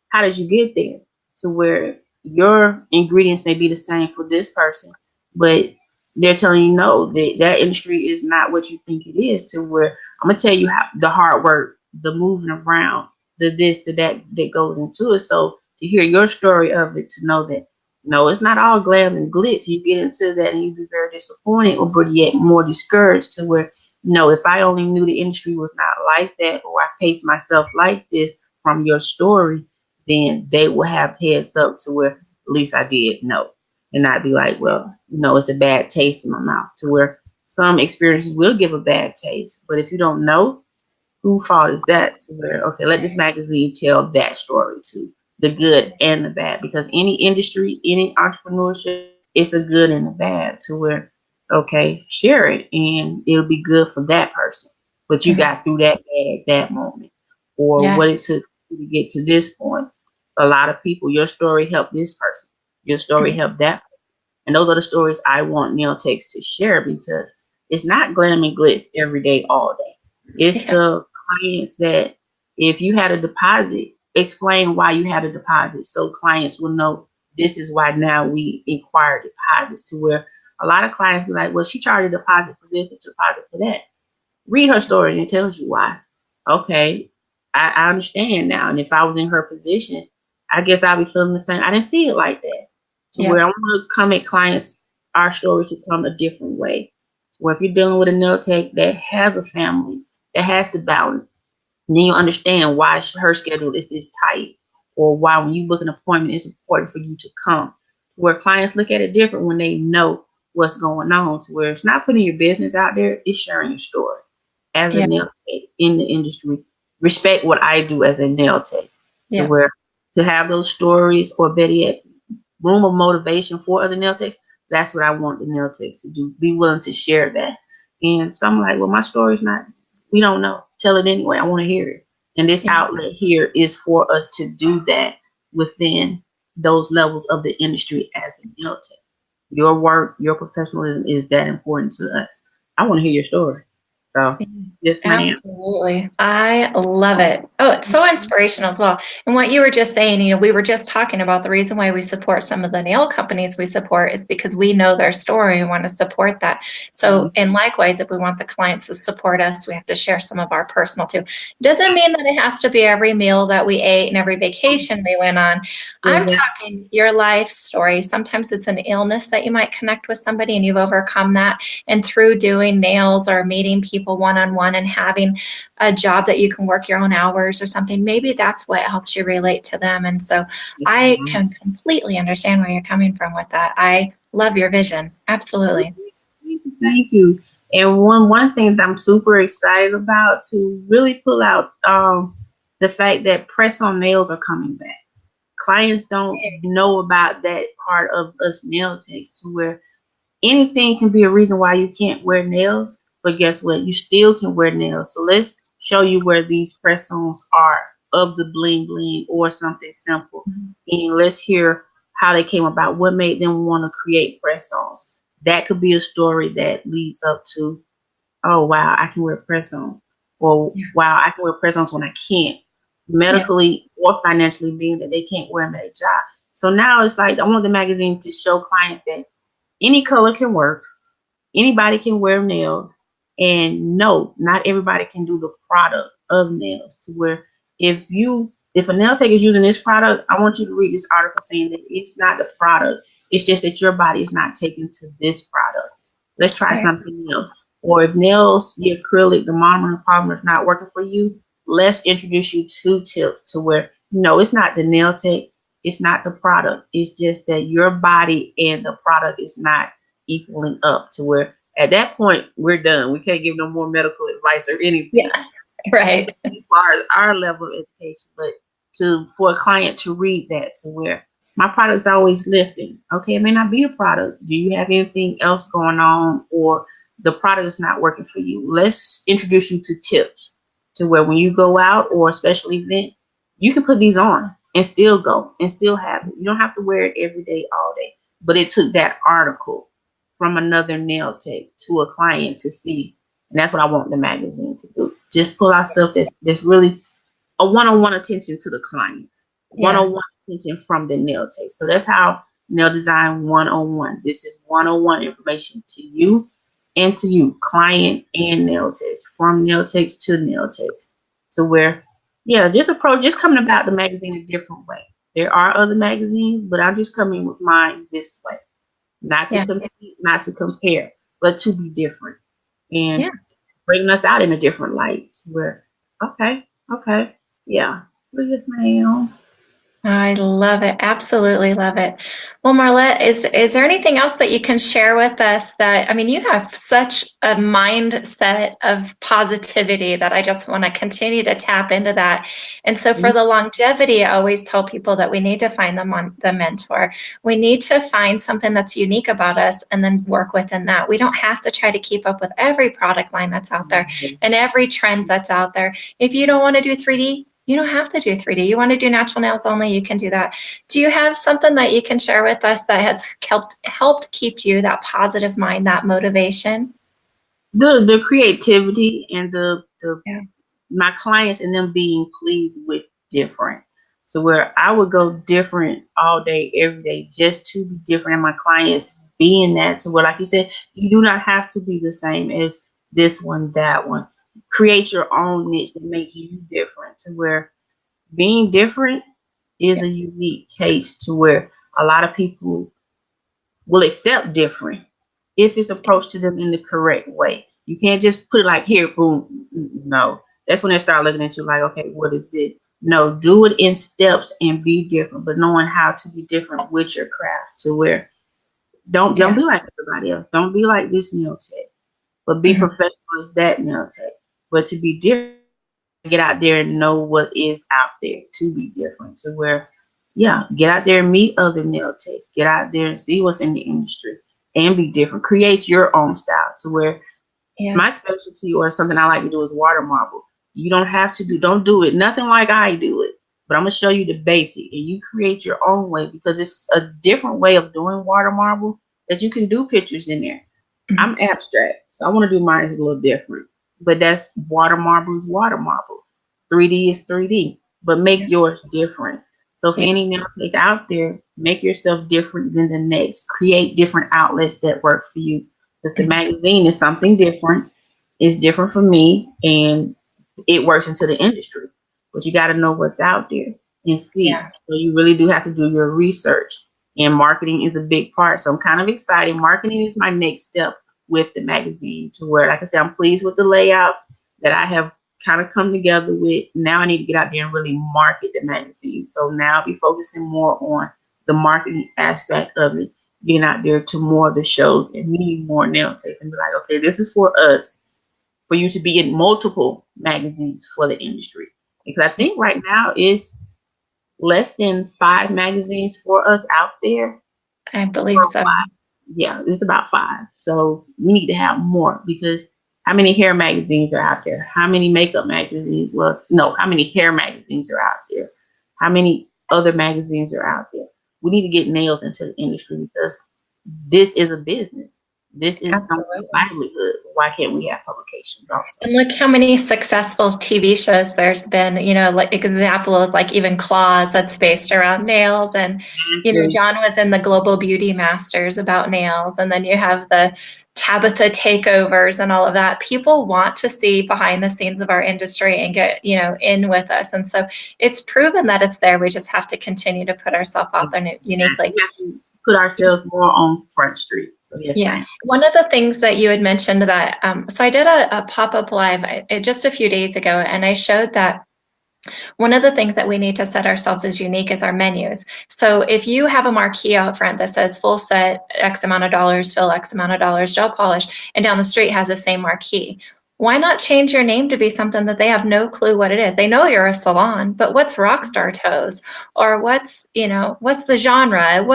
how did you get there? To where your ingredients may be the same for this person, but they're telling you no, that industry is not what you think it is. To where I'm gonna tell you how the hard work, the moving around, the this, the that goes into it. So to hear your story of it, to know that no, it's not all glam and glitz. You get into that and you be very disappointed, or but yet more discouraged, to where no, if I only knew the industry was not like that, or I paced myself like this from your story, then they will have heads up to where at least I did know, and not be like, well, it's a bad taste in my mouth, to where some experiences will give a bad taste. But if you don't know, who fault is that? To where, okay, let this magazine tell that story too, the good and the bad, because any industry, any entrepreneurship, it's a good and a bad, to where, okay, share it and it'll be good for that person. But you Mhm. got through that bad that moment, or Yeah. what it took to get to this point. A lot of people, your story helped this person, your story Mhm. helped that. And those are the stories I want nail techs to share, because it's not glam and glitz every day, all day. It's Yeah. the clients that, if you had a deposit, explain why you had a deposit, so clients will know this is why now we inquire deposits, to where a lot of clients be like, well, she charged a deposit for this, a deposit for that. Read her story and it tells you why. Okay, I understand now. And if I was in her position, I guess I'd be feeling the same. I didn't see it like that. To Yeah. where I want to come at clients, our story to come a different way. Where if you're dealing with a nail tech that has a family, that has to balance, then you understand why her schedule is this tight, or why when you book an appointment, it's important for you to come. Where clients look at it different when they know what's going on. To where it's not putting your business out there, it's sharing your story. As a Yeah. nail tech in the industry, respect what I do as a nail tech. To Yeah. where, to have those stories, or better yet, room of motivation for other nail techs. That's what I want the nail techs to do. Be willing to share that. And so I'm like, well, my story's not, we don't know. Tell it anyway. I want to hear it. And this Yeah. outlet here is for us to do that within those levels of the industry as a nail tech. Your work, your professionalism is that important to us. I want to hear your story. So, Mhm. yes, ma'am. Absolutely. I love it. Oh, it's so inspirational as well. And what you were just saying, we were just talking about the reason why we support some of the nail companies we support is because we know their story and want to support that. So, Mhm. and likewise, if we want the clients to support us, we have to share some of our personal too. Doesn't mean that it has to be every meal that we ate and every vacation we went on. I'm Exactly. talking your life story. Sometimes it's an illness that you might connect with somebody and you've overcome that. And through doing nails or meeting people one on one and having a job that you can work your own hours or something, maybe that's what helps you relate to them. And so I can completely understand where you're coming from with that. I love your vision. Absolutely. Thank you. And one thing that I'm super excited about, to really pull out the fact that press on nails are coming back. Clients don't know about that part of us nail techs, to where anything can be a reason why you can't wear nails, but guess what? You still can wear nails. So let's show you where these press-ons are of the bling bling or something simple. Mhm. And let's hear how they came about, what made them want to create press-ons. That could be a story that leads up to, oh wow, I can wear press-ons. Or Yeah. wow, I can wear press-ons when I can't. Yeah. Medically or financially, being that they can't wear them at a job. So now it's like I want the magazine to show clients that any color can work. Anybody can wear nails. And no, not everybody can do the product of nails. To where, if a nail tech is using this product, I want you to read this article saying that it's not the product. It's just that your body is not taken to this product. Let's try Right. something else. Or if nails, the acrylic, the monomer, the polymer is not working for you, let's introduce you to tips, to where no, it's not the nail tech, it's not the product. It's just that your body and the product is not equaling up, to where at that point we're done. We can't give no more medical advice or anything Yeah. Right. as far as our level of education. But to for a client to read that, to where my product's always lifting. Okay, it may not be a product. Do you have anything else going on, or the product is not working for you? Let's introduce you to tips, to where when you go out or a special event, you can put these on and still go and still have it. You don't have to wear it every day, all day. But it took that article from another nail tech to a client to see. And that's what I want the magazine to do. Just pull out stuff that's really a one-on-one attention to the client, Yes. one-on-one attention from the nail tech. So that's how nail design one-on-one. This is one-on-one information to you and to you, client and nail techs, from nail techs to nail techs. So where, yeah, just coming about the magazine a different way. There are other magazines, but I'm just coming with mine this way. Not to Yeah. compete, not to compare, but to be different Yeah. and bringing us out in a different light. Where, okay, okay, yeah, well, yes, ma'am. I love it. Absolutely love it. Well, Marlette, is there anything else that you can share with us that, I mean, you have such a mindset of positivity that I just want to continue to tap into that. And so for the longevity, I always tell people that we need to find the mentor. We need to find something that's unique about us and then work within that. We don't have to try to keep up with every product line that's out there and every trend that's out there. If you don't want to do 3D, you don't have to do 3D. You want to do natural nails only, you can do that. Do you have something that you can share with us that has helped keep you that positive mind, that motivation? The creativity and the Yeah. my clients and them being pleased with different. So where I would go different all day, every day, just to be different, and my clients being that. So where, like you said, you do not have to be the same as this one, that one. Create your own niche that makes you different. To where being different is Yeah. a unique taste. To where a lot of people will accept different if it's approached to them in the correct way. You can't just put it like here, boom. No, that's when they start looking at you like, okay, what is this? No, do it in steps and be different, but knowing how to be different with your craft. To where don't Yeah. be like everybody else. Don't be like this nail tech, but be Mhm. professional as that nail tech. But to be different, get out there and know what is out there to be different. To where, yeah, get out there and meet other nail techs. Get out there and see what's in the industry and be different. Create your own style. To where my Yes. specialty or something I like to do is water marble. You don't have to don't do it nothing like I do it. But I'm gonna show you the basic and you create your own way because it's a different way of doing water marble that you can do pictures in there. Mhm. I'm abstract, so I want to do mine a little different. But that's water marble is water marble. 3D is 3D, but make Yeah. yours different. So for Yeah. any nail tech out there, make yourself different than the next. Create different outlets that work for you. Because the Mhm. magazine is something different. It's different for me, and it works into the industry. But you got to know what's out there and see. Yeah. So you really do have to do your research. And marketing is a big part. So I'm kind of excited. Marketing is my next step with the magazine to where, like I said, I'm pleased with the layout that I have kind of come together with. Now I need to get out there and really market the magazine. So now I'll be focusing more on the marketing aspect of it, getting out there to more of the shows and meeting more nail techs and be like, okay, this is for us, for you to be in multiple magazines for the industry. Because I think right now it's less than 5 magazines for us out there I believe so. worldwide. Yeah, it's about 5. So we need to have more because how many hair magazines are out there? How many makeup magazines? Well, no, how many hair magazines are out there? How many other magazines are out there? We need to get nails into the industry because this is a business. This is someone's Absolutely. livelihood. Why can't we have publications also? And look how many successful TV shows there's been, like examples like even Claws that's based around nails. And, Exactly. John was in the Global Beauty Masters about nails. And then you have the Tabitha takeovers and all of that. People want to see behind the scenes of our industry and get, in with us. And so it's proven that it's there. We just have to continue to put ourselves out there uniquely. We have to put ourselves more on Front Street. So yes, Yeah. ma'am. One of the things that you had mentioned that, so I did a pop-up live just a few days ago, and I showed that one of the things that we need to set ourselves as unique is our menus. So if you have a marquee out front that says full set, X amount of dollars, fill X amount of dollars, gel polish, and down the street has the same marquee, why not change your name to be something that they have no clue what it is? They know you're a salon, but what's Rockstar Toes? Or what's the genre?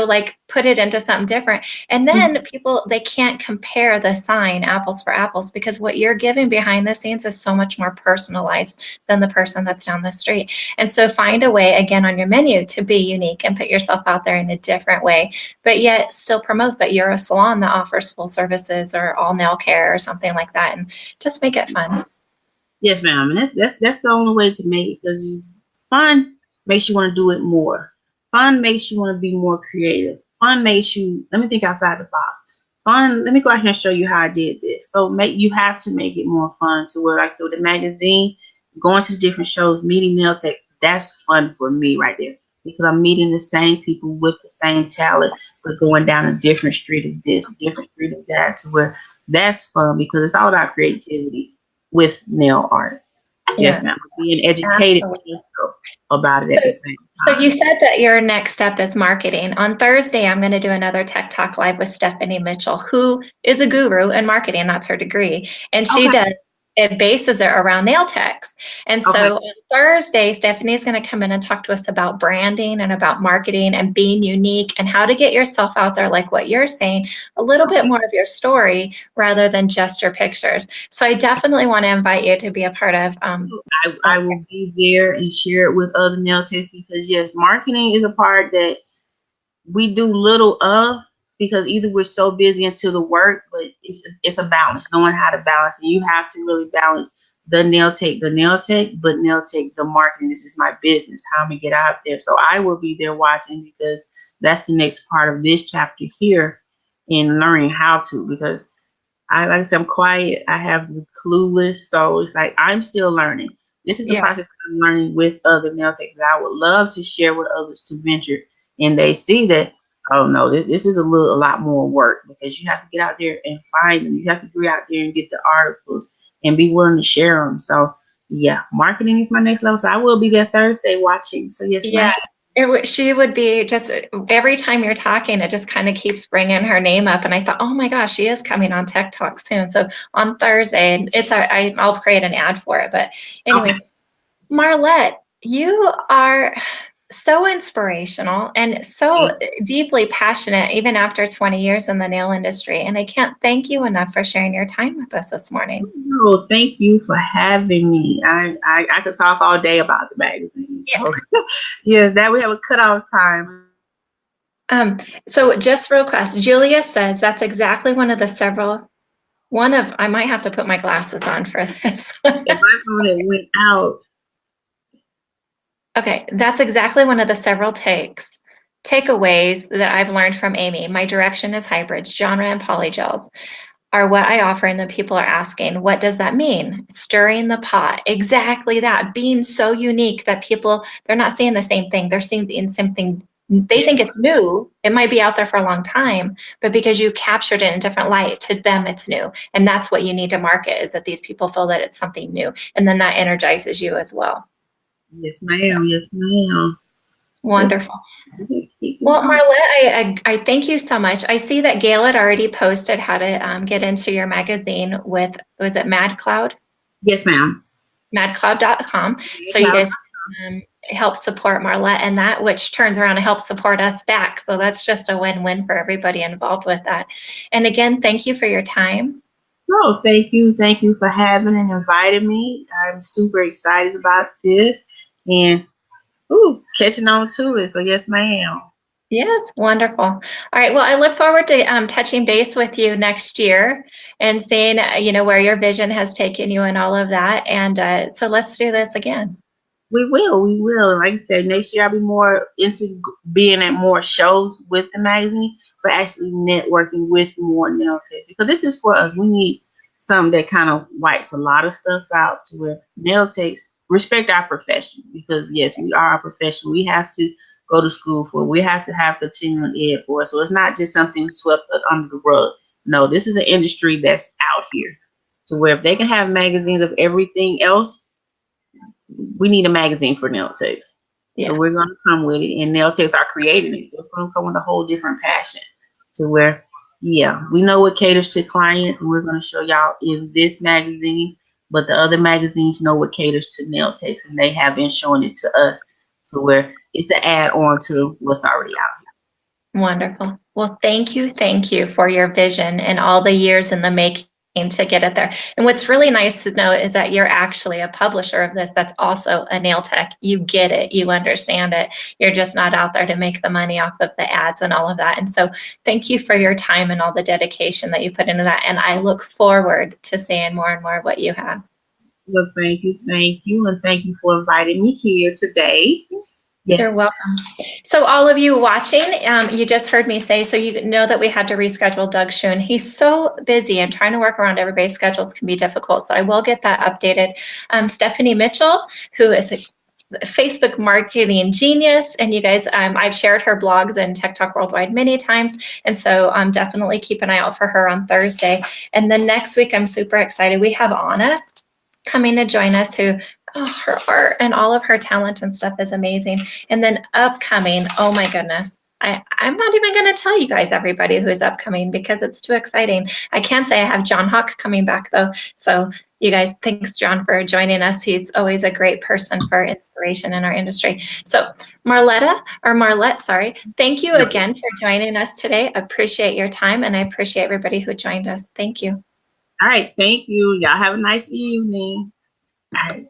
Like put it into something different. And then people, they can't compare the sign apples for apples because what you're giving behind the scenes is so much more personalized than the person that's down the street. And so find a way, again, on your menu to be unique and put yourself out there in a different way, but yet still promote that you're a salon that offers full services or all nail care or something like that. And just make it fun. Yes, ma'am. And that's the only way to make it because fun makes you want to do it more. Fun makes you want to be more creative. Fun makes you let me think outside the box. Fun. Let me go out here and show you how I did this. So you have to make it more fun to where, like, so the magazine, going to the different shows, meeting nail tech. That's fun for me right there. because I'm meeting the same people with the same talent, but going down a different street of this, different street of that, to where that's fun because it's all about creativity with nail art. Yes, Yeah, ma'am. Being educated absolutely. also about it at the So, same so you time. said that your next step is marketing. On Thursday, I'm going to do another Tech Talk Live with Stephanie Mitchell, who is a guru in marketing. That's her degree. And she Okay. does, it bases it around nail techs. And Okay. so on Thursday, Stephanie is going to come in and talk to us about branding and about marketing and being unique and how to get yourself out there, like what you're saying, a little bit Okay. more of your story rather than just your pictures. So I definitely want to invite you to be a part of I will be there and share it with other nail techs because yes, marketing is a part that we do little of because either we're so busy into the work, but it's a balance, knowing how to balance, and you have to really balance the nail tech, but nail tech, the marketing. This is my business. How I'm gonna get out there. So I will be there watching because that's the next part of this chapter here in learning how to because like I said, I'm quiet. I have the clueless, so it's like I'm still learning. This is a yeah. process I'm learning with other nail techs that I would love to share with others to venture, and they see that. Oh no, this is a lot more work because you have to get out there and find them. You have to go out there and get the articles and be willing to share them. So yeah, marketing is my next level. So I will be there Thursday watching. So yes, Yeah, ma'am. she would be just every time you're talking, it just kind of keeps bringing her name up. And I thought, oh my gosh, she is coming on Tech Talk soon. So on Thursday, and I'll create an ad for it. But Okay. anyways, Marlette, you are so inspirational and so deeply passionate, even after 20 years in the nail industry. And I can't thank you enough for sharing your time with us this morning. No, thank you for having me. I could talk all day about the magazine. So yeah, that we have a cutoff time. Um, so just real fast, Julia says that's exactly I might have to put my glasses on for this. If my phone had went out, Okay, that's exactly one of the several takeaways that I've learned from Amy. My direction is hybrids, genre and polygels are what I offer, and the people are asking, what does that mean? Stirring the pot. Exactly that. Being so unique that they're not saying the same thing. They're seeing something, they yeah, think it's new. It might be out there for a long time, but because you captured it in a different light, to them it's new. And that's what you need to market, is that these people feel that it's something new. And then that energizes you as well. yes, ma'am, yes, ma'am. Yes, Wonderful. keep it Well, going. Marlette, I thank you so much. I see that Gail had already posted how to get into your magazine with, was it MadCloud? Yes, ma'am. MadCloud.com. So you guys help support Marlette and that, which turns around and helps support us back. So that's just a win-win for everybody involved with that. And again, thank you for your time. No, thank you. Thank you for having and inviting me. I'm super excited about this and catching on to it. So yes, ma'am. Yes, wonderful. All right. Well, I look forward to touching base with you next year and seeing, where your vision has taken you and all of that. And so let's do this again. We will, we will. Like I said, next year I'll be more into being at more shows with the magazine, but actually networking with more nail techs because this is for us. We need something that kind of wipes a lot of stuff out to where nail techs respect our profession because yes, we are a profession. We have to go to school for it. We have to have continuing ed for it. So it's not just something swept under the rug. No, this is an industry that's out here. So where if they can have magazines of everything else, we need a magazine for nail techs. So Yeah. we're going to come with it, and nail techs are creating it. So it's going to come with a whole different passion to where, yeah, we know what caters to clients, and we're going to show y'all in this magazine. But the other magazines know what caters to nail techs, and they have been showing it to us. So where it's an add on to what's already out Wonderful. Well, thank you for your vision and all the years in the making to get it there. And what's really nice to know is that you're actually a publisher of this that's also a nail tech. You get it, you understand it. You're just not out there to make the money off of the ads and all of that. And so thank you for your time and all the dedication that you put into that. And I look forward to seeing more and more of what you have. here. Well, thank you, and thank you for inviting me here today. You're Yes. welcome. So all of you watching, you just heard me say, so you know that we had to reschedule Doug Schoon. He's so busy and trying to work around everybody's schedules can be difficult. So I will get that updated. Stephanie Mitchell, who is Facebook marketing genius. And you guys, I've shared her blogs in Tech Talk Worldwide many times. And so definitely keep an eye out for her on Thursday. And then next week, I'm super excited. We have Anna coming to join us, who, oh, her art and all of her talent and stuff is amazing. And then upcoming, oh my goodness, I'm not even going to tell you guys everybody who is upcoming because it's too exciting. I can say I have John Hawk coming back though. So you guys, thanks John for joining us. He's always a great person for inspiration in our industry. So Marlette, sorry. Thank you again for joining us today. I appreciate your time and I appreciate everybody who joined us. Thank you. All right. Thank you. Y'all have a nice evening. All right.